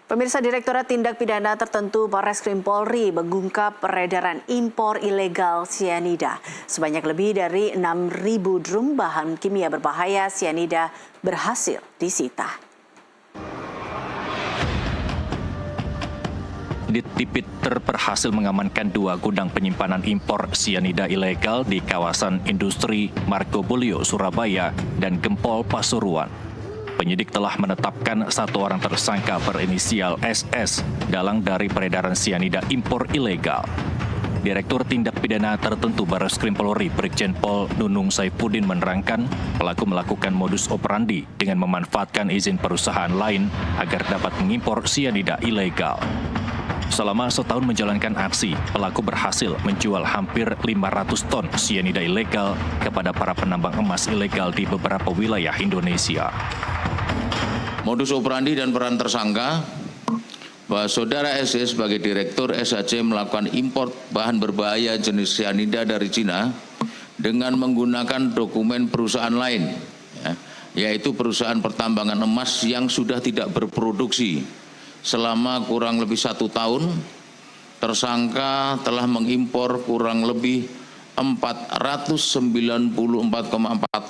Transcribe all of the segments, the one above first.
Pemirsa, Direktorat Tindak Pidana Tertentu Barreskrim Polri mengungkap peredaran impor ilegal sianida. Sebanyak lebih dari 6.000 drum bahan kimia berbahaya sianida berhasil disita. Ditipit berhasil mengamankan 2 gudang penyimpanan impor sianida ilegal di kawasan industri Margobolio, Surabaya, dan Gempol, Pasuruan. Penyidik telah menetapkan 1 orang tersangka berinisial SS dalang dari peredaran sianida impor ilegal. Direktur Tindak Pidana Tertentu Barreskrim Polri Brigjen Pol Nunung Saifuddin menerangkan pelaku melakukan modus operandi dengan memanfaatkan izin perusahaan lain agar dapat mengimpor sianida ilegal. Selama setahun menjalankan aksi, pelaku berhasil menjual hampir 500 ton sianida ilegal kepada para penambang emas ilegal di beberapa wilayah Indonesia. Modus operandi dan peran tersangka bahwa saudara SE sebagai Direktur SHC melakukan impor bahan berbahaya jenis sianida dari Cina dengan menggunakan dokumen perusahaan lain, yaitu perusahaan pertambangan emas yang sudah tidak berproduksi. Selama kurang lebih 1 tahun, tersangka telah mengimpor kurang lebih 494,4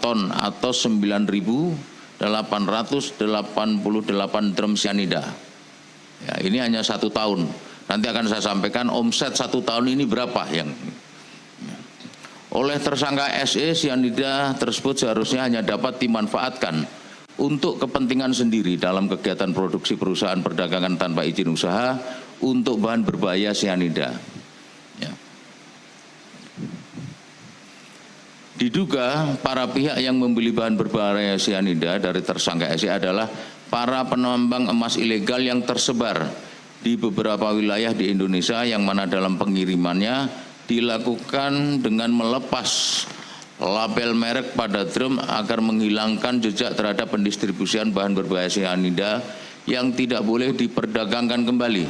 ton atau 9.888 drum sianida. Ya, ini hanya 1 tahun. Nanti akan saya sampaikan omset 1 tahun ini berapa yang. Oleh tersangka SE, sianida tersebut seharusnya hanya dapat dimanfaatkan untuk kepentingan sendiri dalam kegiatan produksi perusahaan perdagangan tanpa izin usaha untuk bahan berbahaya sianida. Ya. Diduga para pihak yang membeli bahan berbahaya sianida dari tersangka SE adalah para penambang emas ilegal yang tersebar di beberapa wilayah di Indonesia, yang mana dalam pengirimannya dilakukan dengan melepas label merek pada drum agar menghilangkan jejak terhadap pendistribusian bahan berbahaya sianida yang tidak boleh diperdagangkan kembali.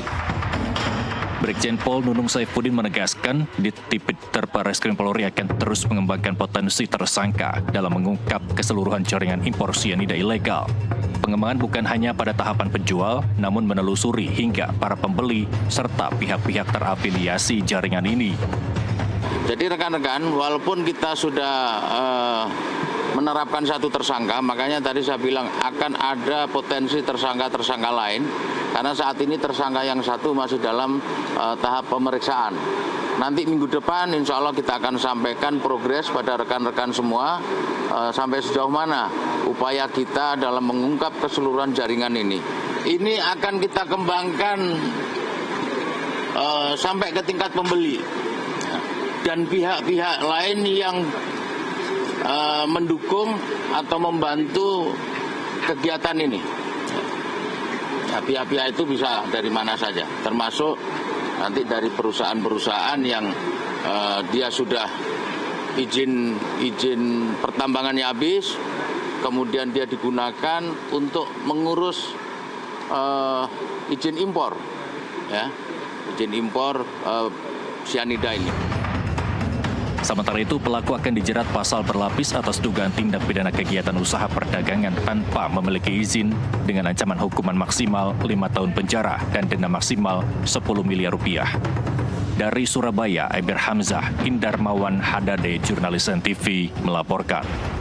Brigjen Pol Nunung Saifuddin menegaskan Ditipit Barreskrim Polri akan terus mengembangkan potensi tersangka dalam mengungkap keseluruhan jaringan impor sianida ilegal. Pengembangan bukan hanya pada tahapan penjual, namun menelusuri hingga para pembeli serta pihak-pihak terafiliasi jaringan ini. Jadi rekan-rekan, walaupun kita sudah menerapkan 1 tersangka, makanya tadi saya bilang akan ada potensi tersangka-tersangka lain, karena saat ini tersangka yang 1 masih dalam tahap pemeriksaan. Nanti minggu depan insya Allah kita akan sampaikan progres pada rekan-rekan semua, sampai sejauh mana upaya kita dalam mengungkap keseluruhan jaringan ini. Ini akan kita kembangkan sampai ke tingkat pembeli dan pihak-pihak lain yang mendukung atau membantu kegiatan ini. Ya, pihak-pihak itu bisa dari mana saja, termasuk nanti dari perusahaan-perusahaan yang dia sudah izin pertambangannya habis, kemudian dia digunakan untuk mengurus izin impor, ya, izin impor sianida ini. Sementara itu, pelaku akan dijerat pasal berlapis atas dugaan tindak pidana kegiatan usaha perdagangan tanpa memiliki izin dengan ancaman hukuman maksimal 5 tahun penjara dan denda maksimal 10 miliar rupiah. Dari Surabaya, Eber Hamzah, Indarmawan Hadade, Jurnalis NTV, melaporkan.